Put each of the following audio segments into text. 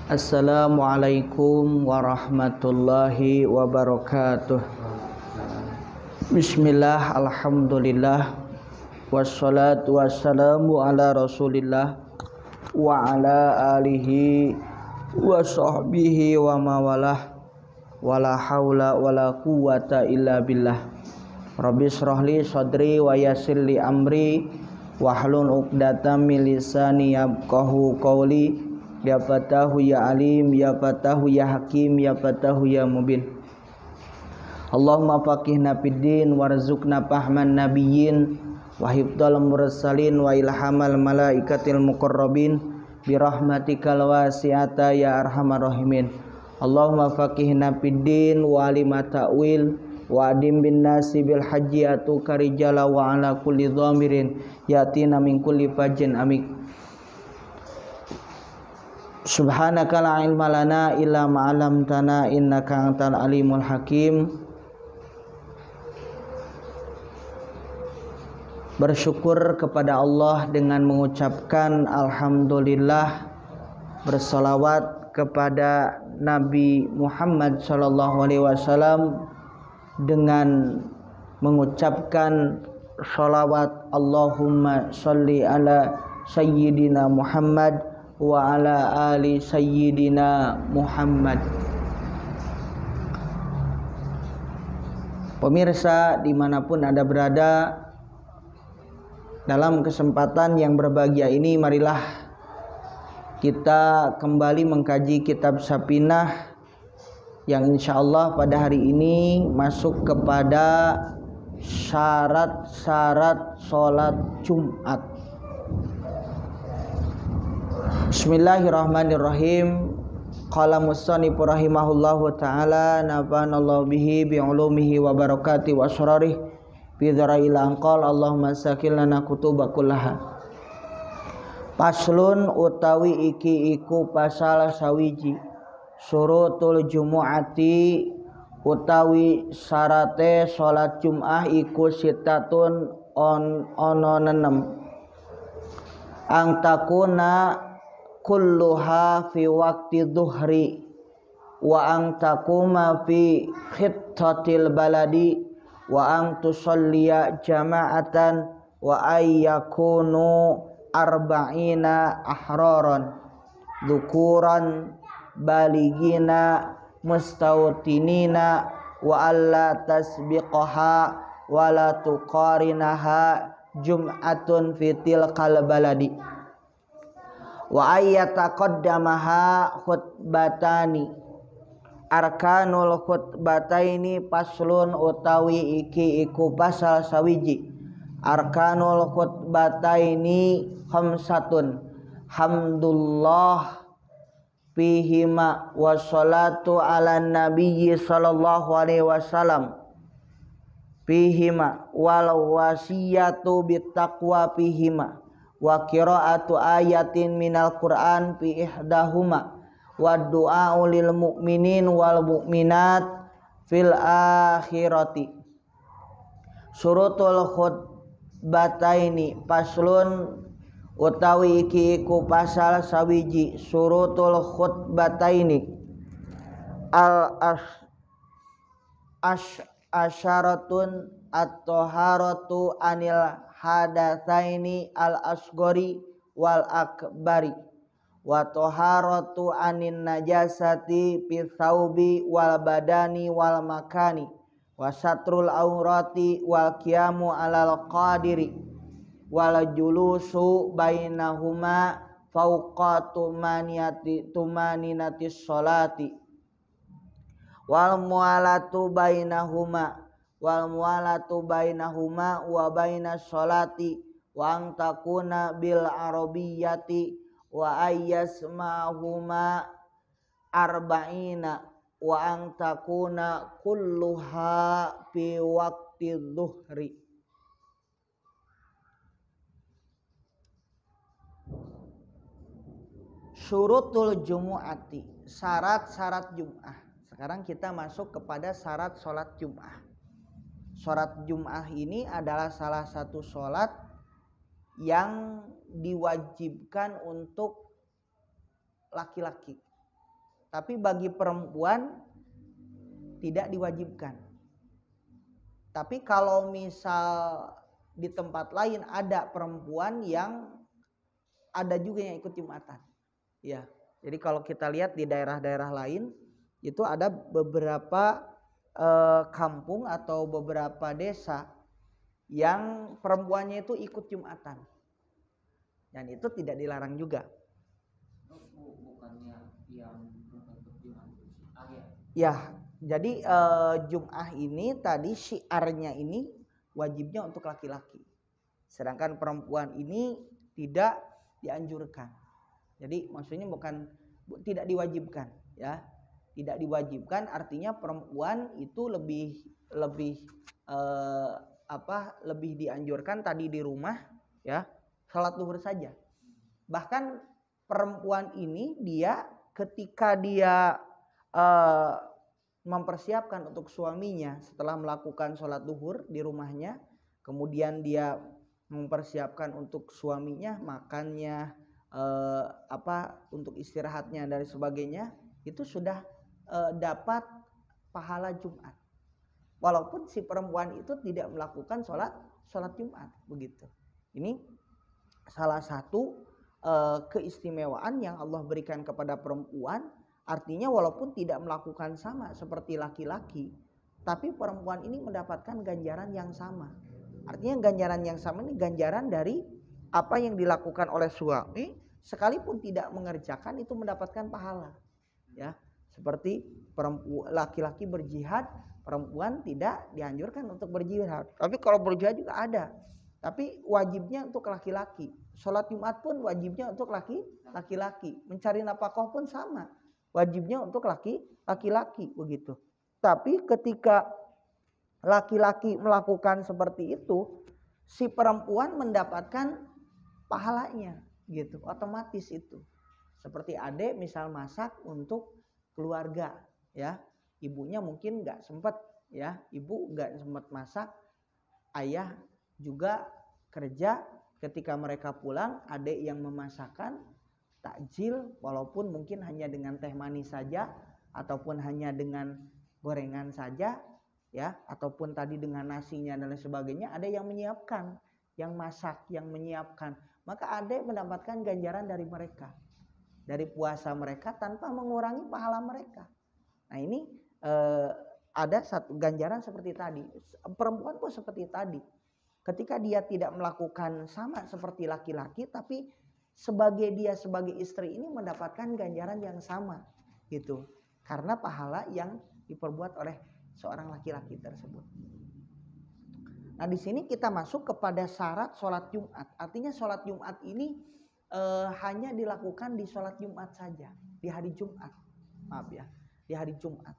Assalamualaikum warahmatullahi wabarakatuh. Bismillah, alhamdulillah, wassalatu wassalamu ala rasulillah wa ala alihi wa sahbihi wa mawalah, wala hawla wala quwata illa billah. Rabbi shrahli sadri wa yassirli amri wahlul uqdatam min lisani yafqahu qawli. Ya Fatahu ya Alim, ya Fatahu ya Hakim, ya Fatahu ya Mubin. Allahumma faqihna fid din warzuqna fahman nabiyyin wa hifdzal mursalin wa ilhamal malaikatil muqarrabin bi rahmatikal wasi'ata ya arhamar rahimin. Allahumma faqihna fid din wa alima ta'wil wa adim bin nasi bil haji atu karijala wa ala kulli dhamirin yatina min kulli fajin amik. Subhanaka la ilma lana illa ma 'allamtana innaka antal alimul hakim. Bersyukur kepada Allah dengan mengucapkan alhamdulillah, bersalawat kepada Nabi Muhammad sallallahu alaihi wasallam dengan mengucapkan sholawat Allahumma sholli ala sayyidina Muhammad wa ala ali sayyidina Muhammad. Pemirsa dimanapun Anda berada, dalam kesempatan yang berbahagia ini marilah kita kembali mengkaji kitab Sapinah yang insyaallah pada hari ini masuk kepada syarat-syarat sholat Jumat. Bismillahirrahmanirrahim. Qala musannif rahimahullahu taala nafanallahu bihi bi ulumihi wa barakati wa asrarih fi dzarail anqal. Allahumma sakil lana kutuba kullaha. Paslun utawi iki iku pasal sawiji surutul jumu'ati utawi syarate salat Jumat iku sitatun ono nenem ang takuna kulluha fi waqti dhuhri wa ang takuma fi khittatil baladi wa ang tusalliya jama'atan wa ayyakunu arba'ina ahraran dhukuran baligina mustawtinina wa alla tasbiqaha wa la tuqarinaha jum'atun fitil qalbaladi wa ayyataqaddamaha khutbatani. Arkanul khutbataini paslun utawi iki iku pasal sawiji. Arkanul khutbataini khamsatun hamdulillah fihima wassalatu ala nabiyyi sallallahu alaihi wasallam fihima wal wasiyatu bittaqwa fihima wa qiraatu ayatin minal Qur'an fi ihdahuma wa du'a lil mu'minin wal mu'minat fil akhirati. Surutul khutbataini paslun utawi iki iku pasal sawiji. Surutul khutbataini al asyaratun at-taharatu anil hadatsaini al asghari wal akbari wa taharatu anin najasati fi thawbi wal badani wal makani wa satrul aurati wal qiyamu alal qadiri wal julusu bainahuma fawqa tumaninati sholati wal mualatu bainahuma wa bainas sholati wa ang takuna bil arabiyyati wa ayyasmahuma arba'ina wa ang takuna kulluha fi waqti dhuhri. Syurutul jumu'ati, syarat-syarat Jum'ah. Sekarang kita masuk kepada syarat sholat Jum'ah. Sholat Jum'ah ini adalah salah satu sholat yang diwajibkan untuk laki-laki. Tapi bagi perempuan tidak diwajibkan. Tapi kalau misal di tempat lain ada perempuan yang ada juga yang ikut Jumatan. Ya. Jadi kalau kita lihat di daerah-daerah lain itu ada beberapa kampung atau beberapa desa yang perempuannya itu ikut Jumatan. Dan itu tidak dilarang juga. Bukannya yang ikut Jum'ah ya. Jadi Jum'ah ini tadi syiarnya ini wajibnya untuk laki-laki. Sedangkan perempuan ini tidak dianjurkan. Jadi maksudnya bukan tidak diwajibkan ya. Tidak diwajibkan artinya perempuan itu lebih lebih dianjurkan tadi di rumah ya, salat zuhur saja. Bahkan perempuan ini dia ketika dia mempersiapkan untuk suaminya setelah melakukan sholat zuhur di rumahnya, kemudian dia mempersiapkan untuk suaminya makannya, untuk istirahatnya dan sebagainya, itu sudah dapat pahala Jumat. Walaupun si perempuan itu tidak melakukan sholat Jumat begitu. Ini salah satu keistimewaan yang Allah berikan kepada perempuan. Artinya walaupun tidak melakukan sama seperti laki-laki, tapi perempuan ini mendapatkan ganjaran yang sama. Artinya ganjaran yang sama ini ganjaran dari apa yang dilakukan oleh suami, sekalipun tidak mengerjakan itu mendapatkan pahala. Ya, seperti laki-laki berjihad, perempuan tidak dianjurkan untuk berjihad. Tapi kalau berjihad juga ada. Tapi wajibnya untuk laki-laki. Sholat Jumat pun wajibnya untuk laki-laki. Mencari nafkah pun sama. Wajibnya untuk laki-laki begitu. Tapi ketika laki-laki melakukan seperti itu, si perempuan mendapatkan pahalanya gitu, otomatis itu. Seperti adik misal masak untuk keluarga ya. Ibunya mungkin nggak sempat ya, ibu nggak sempat masak, ayah juga kerja, ketika mereka pulang adik yang memasakkan takjil, walaupun mungkin hanya dengan teh manis saja ataupun hanya dengan gorengan saja ya, ataupun tadi dengan nasinya dan lain sebagainya, ada yang menyiapkan, yang masak, yang menyiapkan, maka adik mendapatkan ganjaran dari mereka, dari puasa mereka tanpa mengurangi pahala mereka. Nah ini ada satu ganjaran seperti tadi. Perempuan pun seperti tadi. Ketika dia tidak melakukan sama seperti laki-laki, tapi sebagai istri ini mendapatkan ganjaran yang sama gitu. Karena pahala yang diperbuat oleh seorang laki-laki tersebut. Nah di sini kita masuk kepada syarat sholat Jumat. Artinya sholat Jumat ini hanya dilakukan di sholat Jumat saja, di hari Jumat. Maaf ya, di hari Jumat.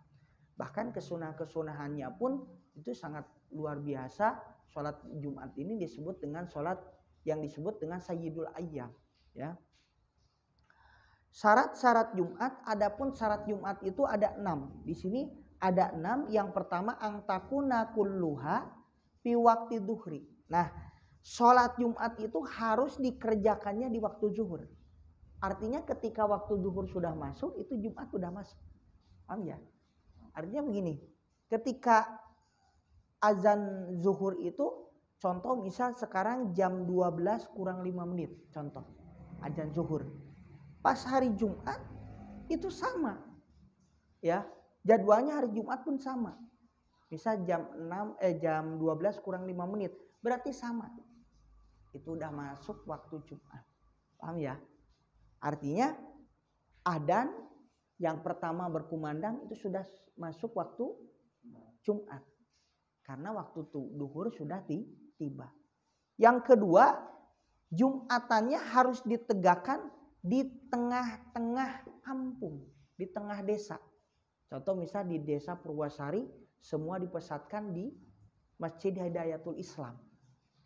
Bahkan kesunahan-kesunahannya pun itu sangat luar biasa. Sholat Jumat ini disebut dengan sholat yang disebut dengan Sayyidul Ayyam ya. Syarat-syarat Jumat, adapun syarat Jumat itu ada 6. Di sini ada 6. Yang pertama angtakuna kulluha fi waqti duhri. Nah, sholat Jumat itu harus dikerjakannya di waktu zuhur. Artinya ketika waktu zuhur sudah masuk, itu Jumat sudah masuk. Paham ya? Artinya begini, ketika azan zuhur itu, contoh misal sekarang jam 12 kurang 5 menit, contoh azan zuhur. Pas hari Jumat itu sama ya, jadwalnya hari Jumat pun sama. Misal jam 12 kurang 5 menit, berarti sama. Itu udah masuk waktu Jumat. Paham ya? Artinya adzan yang pertama berkumandang itu sudah masuk waktu Jumat. Karena waktu duhur sudah tiba. Yang kedua, Jumatannya harus ditegakkan di tengah-tengah kampung, di tengah desa. Contoh misal di desa Purwasari, semua dipusatkan di Masjid Hidayatul Islam.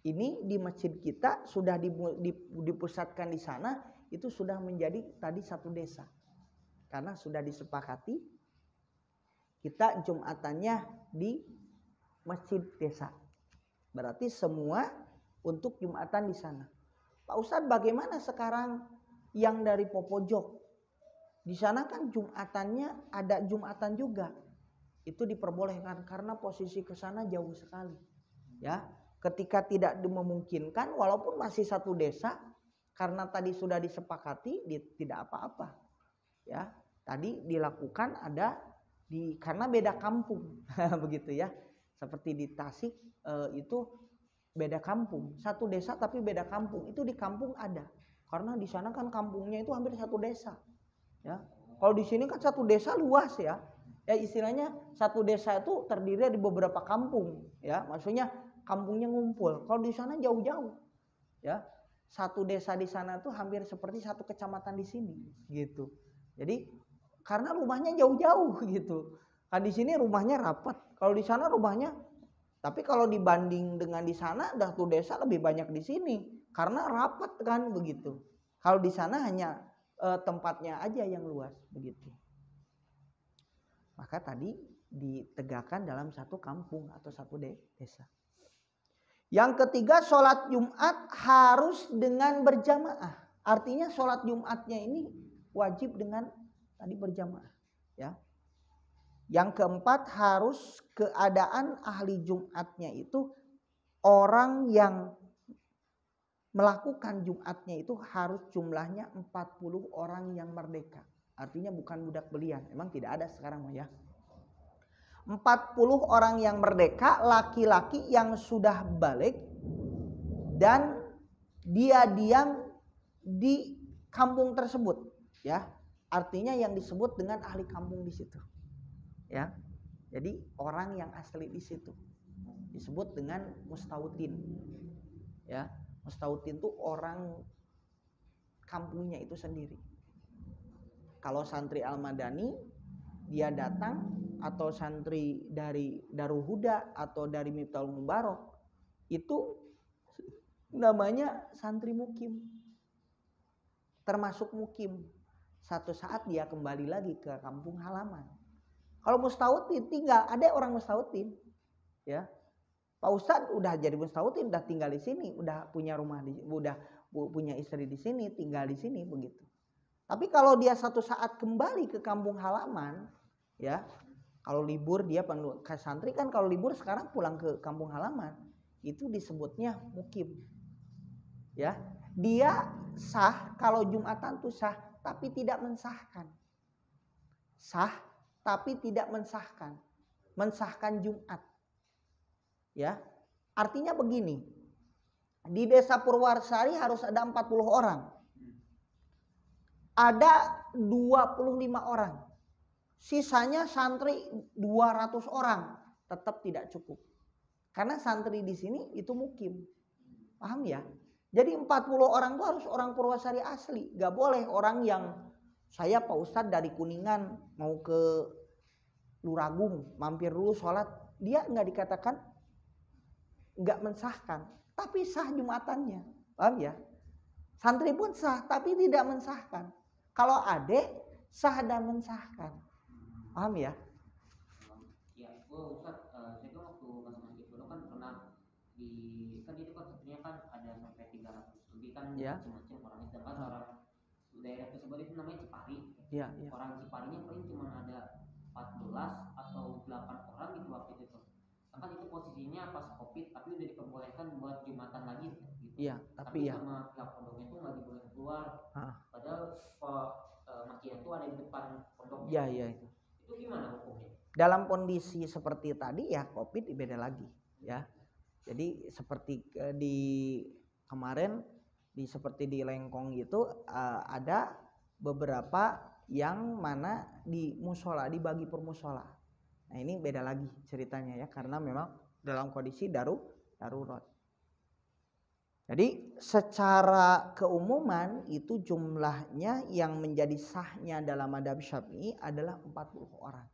Ini di masjid kita sudah dipusatkan di sana, itu sudah menjadi tadi satu desa. Karena sudah disepakati kita Jumatannya di masjid desa. Berarti semua untuk Jumatan di sana. Pak Ustadz, bagaimana sekarang yang dari Popojok? Di sana kan Jumatannya ada Jumatan juga. Itu diperbolehkan karena posisi ke sana jauh sekali. Ya, ketika tidak memungkinkan walaupun masih satu desa karena tadi sudah disepakati tidak apa-apa. Ya, tadi dilakukan ada karena beda kampung begitu ya. Seperti di Tasik itu beda kampung, satu desa tapi beda kampung. Itu di kampung ada. Karena di sana kan kampungnya itu hampir satu desa. Ya. Kalau di sini kan satu desa luas ya. Ya istilahnya satu desa itu terdiri dari beberapa kampung ya. Maksudnya kampungnya ngumpul. Kalau di sana jauh-jauh. Ya. Satu desa di sana tuh hampir seperti satu kecamatan di sini gitu. Jadi karena rumahnya jauh-jauh gitu. Kan di sini rumahnya rapat. Kalau di sana rumahnya, tapi kalau dibanding dengan di sana satu desa lebih banyak di sini karena rapat kan begitu. Kalau di sana hanya tempatnya aja yang luas begitu. Maka tadi ditegakkan dalam satu kampung atau satu desa. Yang ketiga, sholat Jumat harus dengan berjamaah. Artinya sholat Jumatnya ini wajib dengan tadi berjamaah. Ya. Yang keempat, harus keadaan ahli Jumatnya itu orang yang melakukan Jumatnya itu harus jumlahnya 40 orang yang merdeka. Artinya bukan budak belian. Emang tidak ada sekarang ya. 40 orang yang merdeka, laki-laki yang sudah balik dan dia diam di kampung tersebut, ya. Artinya yang disebut dengan ahli kampung di situ. Ya. Jadi orang yang asli di situ disebut dengan mustautin. Ya. Mustautin itu orang kampungnya itu sendiri. Kalau santri Al-Madani dia datang atau santri dari Darul Huda atau dari Miftahul Mubarak itu namanya santri mukim. Termasuk mukim. Satu saat dia kembali lagi ke kampung halaman. Kalau mustautin tinggal, ada orang mustautin ya. Pak Ustadz udah jadi mustautin, udah tinggal di sini, udah punya rumah udah punya istri di sini, tinggal di sini begitu. Tapi kalau dia satu saat kembali ke kampung halaman, ya, kalau libur dia santri kan kalau libur sekarang pulang ke kampung halaman, itu disebutnya mukim. Ya, dia sah kalau Jumatan tuh sah, tapi tidak mensahkan. Sah, tapi tidak mensahkan. Mensahkan Jumat. Ya, artinya begini, di desa Purwasari harus ada 40 orang. Ada 25 orang. Sisanya santri 200 orang. Tetap tidak cukup. Karena santri di sini itu mukim. Paham ya? Jadi 40 orang itu harus orang Purwasari asli. Gak boleh orang yang saya Pak Ustadz dari Kuningan mau ke Luragung, mampir dulu sholat. Dia gak dikatakan gak mensahkan. Tapi sah Jumatannya. Paham ya? Santri pun sah tapi tidak mensahkan. Kalau adek sah dan mensahkan. Paham ya? Ya, Ustaz, saya kan waktu masih dulu kan pernah kan itu kan sebenarnya kan ada sampai 300 lebih kan ya. Macam-macam orangnya, sedangkan orang daerah tersebut itu namanya Cipari. Ya. Orang Ciparinya paling cuma ada 14 atau 8 orang gitu waktu itu. Kan itu posisinya pas Covid, tapi udah diperbolehkan buat Jumatan lagi gitu. Iya, tapi ya sama pihak pondoknya itu nggak diboleh keluar. Padahal makian itu ada di depan pondoknya. Iya. Itu gimana hukumnya? Dalam kondisi seperti tadi ya Covid beda lagi ya. Jadi seperti di kemarin seperti di Lengkong itu ada beberapa yang mana di musola dibagi per musola. Nah ini beda lagi ceritanya ya karena memang dalam kondisi darurat. Jadi secara keumuman itu jumlahnya yang menjadi sahnya dalam madhab Syafi'i adalah 40 orang.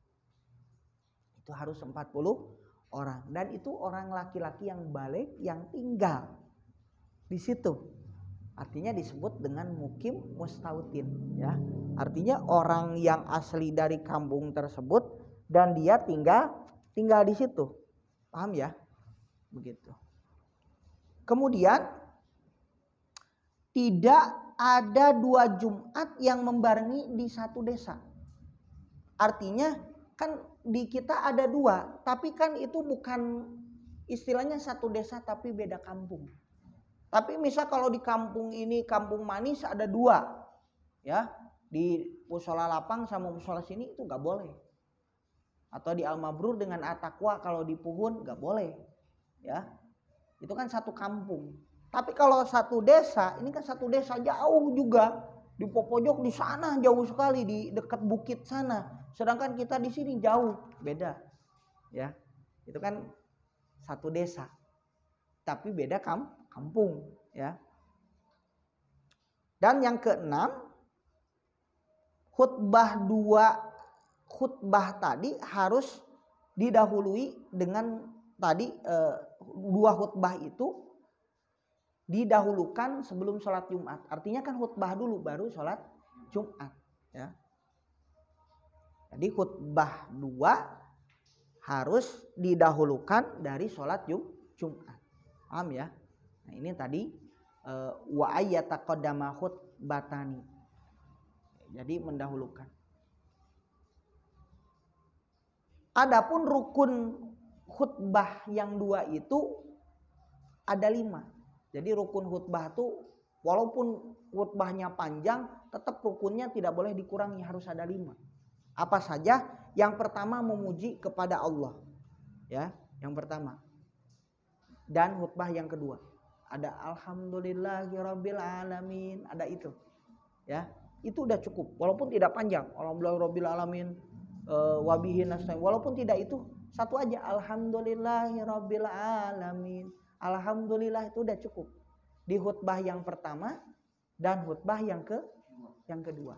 Itu harus 40 orang dan itu orang laki-laki yang balik yang tinggal di situ. Artinya disebut dengan mukim mustautin ya. Artinya orang yang asli dari kampung tersebut dan dia tinggal di situ. Paham ya? Begitu. Kemudian tidak ada 2 Jumat yang membarengi di satu desa. Artinya kan di kita ada 2, tapi kan itu bukan istilahnya satu desa tapi beda kampung. Tapi misal kalau di kampung ini, Kampung Manis ada 2, ya, di musola Lapang sama musola sini itu nggak boleh. Atau di Al-Mabrur dengan At-Taqwa kalau di Puhun nggak boleh, ya. Itu kan satu kampung. Tapi kalau satu desa, ini kan satu desa jauh juga, di pojok di sana jauh sekali, di dekat bukit sana. Sedangkan kita di sini jauh, beda, ya. Itu kan satu desa, tapi beda kampung, ya. Dan yang keenam, khutbah tadi harus didahului dengan tadi 2 khutbah itu didahulukan sebelum sholat Jumat. Artinya kan khutbah dulu baru sholat Jumat, ya. Jadi khutbah 2 harus didahulukan dari sholat Jumat. Paham ya? Nah ini tadi wa ayyataqaddama khutbatani. Jadi mendahulukan. Adapun rukun khutbah yang 2 itu ada 5. Jadi rukun khutbah itu walaupun khutbahnya panjang, tetap rukunnya tidak boleh dikurangi, harus ada 5. Apa saja? Yang pertama memuji kepada Allah, ya, yang pertama. Dan khutbah yang kedua ada alhamdulillahirabbil alamin, ada itu, ya. Itu udah cukup walaupun tidak panjang. Alhamdulillahirabbil alamin wabihi nasta'in, walaupun tidak itu satu aja alhamdulillahirabbil alamin. Alhamdulillah itu udah cukup di khutbah yang pertama dan khutbah yang kedua.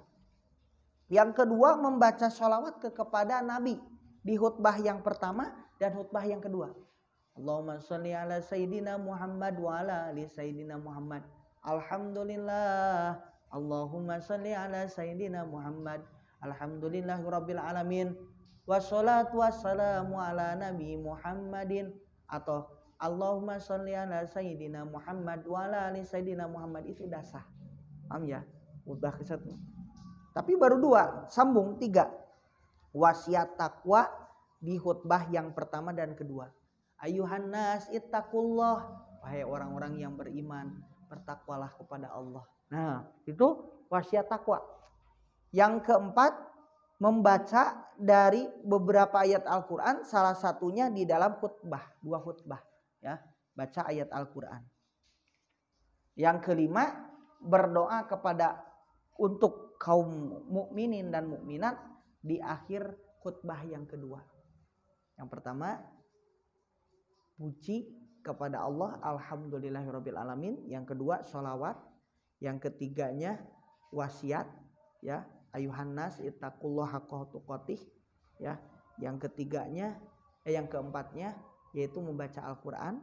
Yang kedua membaca sholawat kepada Nabi di khutbah yang pertama dan khutbah yang kedua. Allahumma sholli ala sayyidina Muhammad wa ala ali sayyidina Muhammad. Alhamdulillah. Allahumma sholli ala sayyidina Muhammad. Alhamdulillahirabbil alamin. Wassalatu wassalamu ala nabi Muhammadin. Atau Allahumma sholli ala sayyidina Muhammad wa ala ali sayyidina Muhammad. Itu udah sah. Paham ya? Khutbah ke-1. Tapi baru 2, sambung 3. Wasiat takwa di khutbah yang pertama dan kedua. Ayuhan nas ittaqullah, wahai orang-orang yang beriman, bertakwalah kepada Allah. Nah, itu wasiat takwa. Yang keempat, membaca dari beberapa ayat Al-Qur'an, salah satunya di dalam khutbah, 2 khutbah, ya, baca ayat Al-Qur'an. Yang kelima, berdoa kepada untuk kaum mukminin dan mukminat di akhir khutbah yang kedua. Yang pertama, puji kepada Allah, alhamdulillahirabbil alamin. Yang kedua, sholawat. Yang ketiganya, wasiat, ya, ayuhan nas ittaqullaha haqqa tuqatih, ya. Yang keempatnya yaitu membaca Al-Qur'an.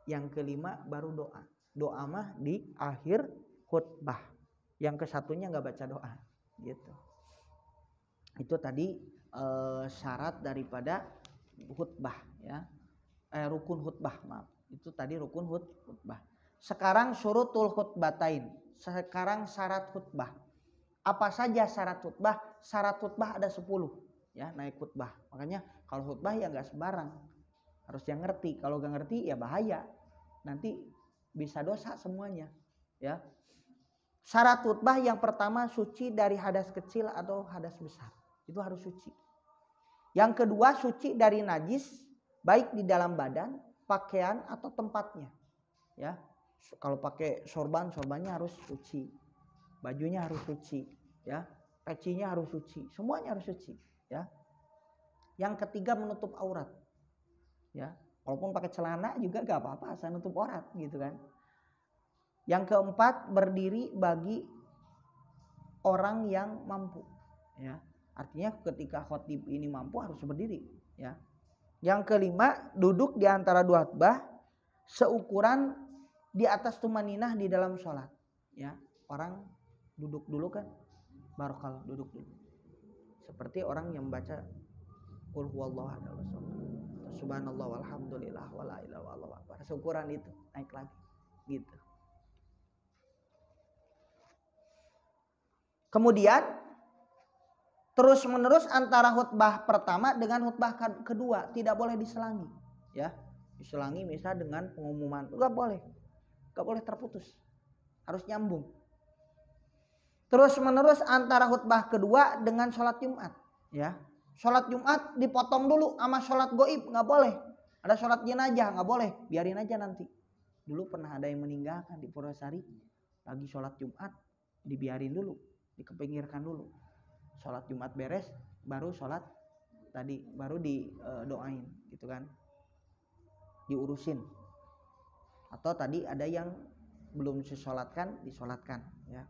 Yang kelima baru doa. Doa mah di akhir khutbah. Yang ke-1-nya nggak baca doa, gitu. Itu tadi syarat daripada khutbah, ya. Rukun khutbah, maaf. Itu tadi rukun khutbah. Sekarang syurutul khutbatain. Sekarang syarat khutbah. Apa saja syarat khutbah? Syarat khutbah ada 10, ya, naik khutbah. Makanya kalau khutbah ya nggak sembarang. Harus yang ngerti. Kalau nggak ngerti ya bahaya. Nanti bisa dosa semuanya, ya. Syarat khutbah yang pertama suci dari hadas kecil atau hadas besar. Itu harus suci. Yang kedua suci dari najis baik di dalam badan, pakaian atau tempatnya. Ya. Kalau pakai sorbannya harus suci. Bajunya harus suci, ya. Pecinya harus suci, semuanya harus suci, ya. Yang ketiga menutup aurat. Ya. Walaupun pakai celana juga gak apa-apa, asal nutup aurat gitu kan. Yang keempat berdiri bagi orang yang mampu, ya. Artinya ketika khotib ini mampu harus berdiri, ya. Yang kelima duduk di antara 2 khutbah seukuran di atas tumaninah di dalam sholat, ya. Orang duduk dulu kan, barokallah, duduk dulu. Seperti orang yang membaca qul huwallahu ahad subhanallah walhamdulillah wala ilaha illallah akbar. Seukuran itu naik lagi, gitu. Kemudian terus menerus antara khutbah pertama dengan khutbah kedua tidak boleh diselangi, ya. Diselangi misal dengan pengumuman, nggak boleh terputus, harus nyambung. Terus menerus antara khutbah kedua dengan sholat Jumat, ya. Sholat Jumat dipotong dulu sama sholat goib, nggak boleh. Ada sholat jenazah nggak boleh, biarin aja nanti. Dulu pernah ada yang meninggalkan di Purwosari, lagi sholat Jumat dibiarin dulu, dikepinggirkan dulu. Sholat Jumat beres, baru sholat tadi, baru didoain gitu kan, diurusin. Atau tadi ada yang belum disolatkan ya.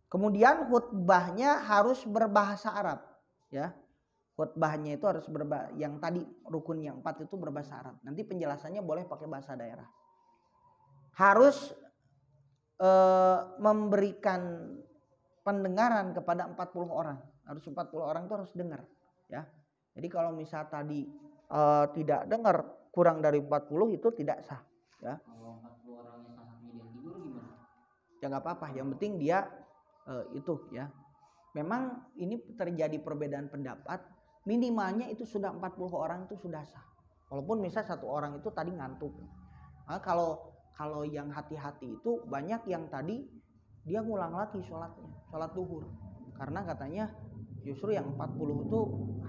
Kemudian khutbahnya harus berbahasa Arab, ya. Khutbahnya itu harus yang tadi rukun yang 4 itu berbahasa Arab. Nanti penjelasannya boleh pakai bahasa daerah. Harus memberikan pendengaran kepada 40 orang. Harus 40 orang itu harus dengar, ya. Jadi kalau misal tadi tidak dengar kurang dari 40 itu tidak sah, ya. Kalau 40 orangnya salah satunya dia tidur gimana? Ya nggak apa-apa, yang penting dia itu, ya. Memang ini terjadi perbedaan pendapat, minimalnya itu sudah 40 orang itu sudah sah. Walaupun misal satu orang itu tadi ngantuk. Nah, kalau yang hati-hati itu banyak yang tadi dia ngulang lagi sholat duhur, karena katanya justru yang 40 itu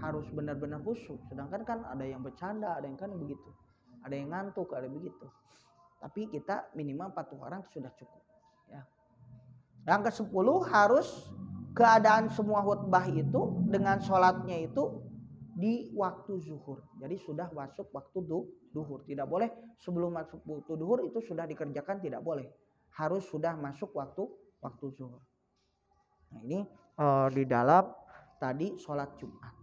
harus benar-benar khusyuk, sedangkan kan ada yang bercanda, ada yang kan begitu, ada yang ngantuk, ada begitu. Tapi kita minimal 40 orang sudah cukup, ya. Yang ke-10 harus keadaan semua khutbah itu dengan sholatnya itu di waktu zuhur. Jadi sudah masuk waktu duhur. Tidak boleh sebelum masuk waktu duhur itu sudah dikerjakan, tidak boleh. Harus sudah masuk waktu zuhur. Nah, ini di dalam tadi sholat Jumat.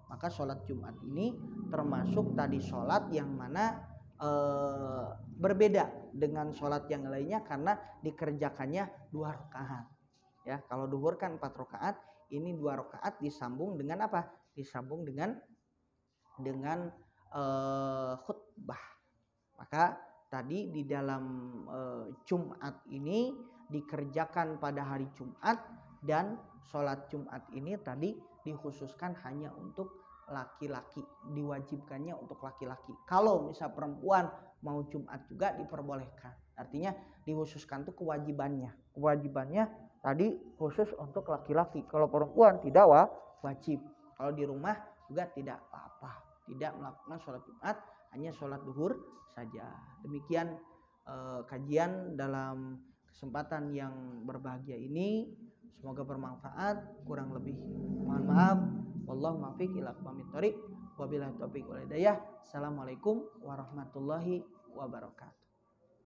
Maka sholat Jumat ini termasuk tadi sholat yang mana berbeda dengan sholat yang lainnya karena dikerjakannya 2 rakaat. Ya, kalau duhur kan 4 rakaat, ini 2 rakaat disambung dengan apa? Disambung dengan khutbah. Maka tadi di dalam Jumat ini dikerjakan pada hari Jumat, dan sholat Jumat ini tadi dikhususkan hanya untuk laki-laki, diwajibkannya untuk laki-laki. Kalau misal perempuan mau Jumat juga diperbolehkan. Artinya dikhususkan tuh kewajibannya tadi khusus untuk laki-laki. Kalau perempuan tidak wajib. Kalau di rumah juga tidak apa-apa, tidak melakukan sholat Jumat, hanya sholat duhur saja. Demikian kajian dalam kesempatan yang berbahagia ini, semoga bermanfaat. Kurang lebih mohon maaf. Wallahu muwaffiq ila aqwamit thoriq. Wabillahi taufiq wal hidayah. Assalamualaikum warahmatullahi wabarakatuh.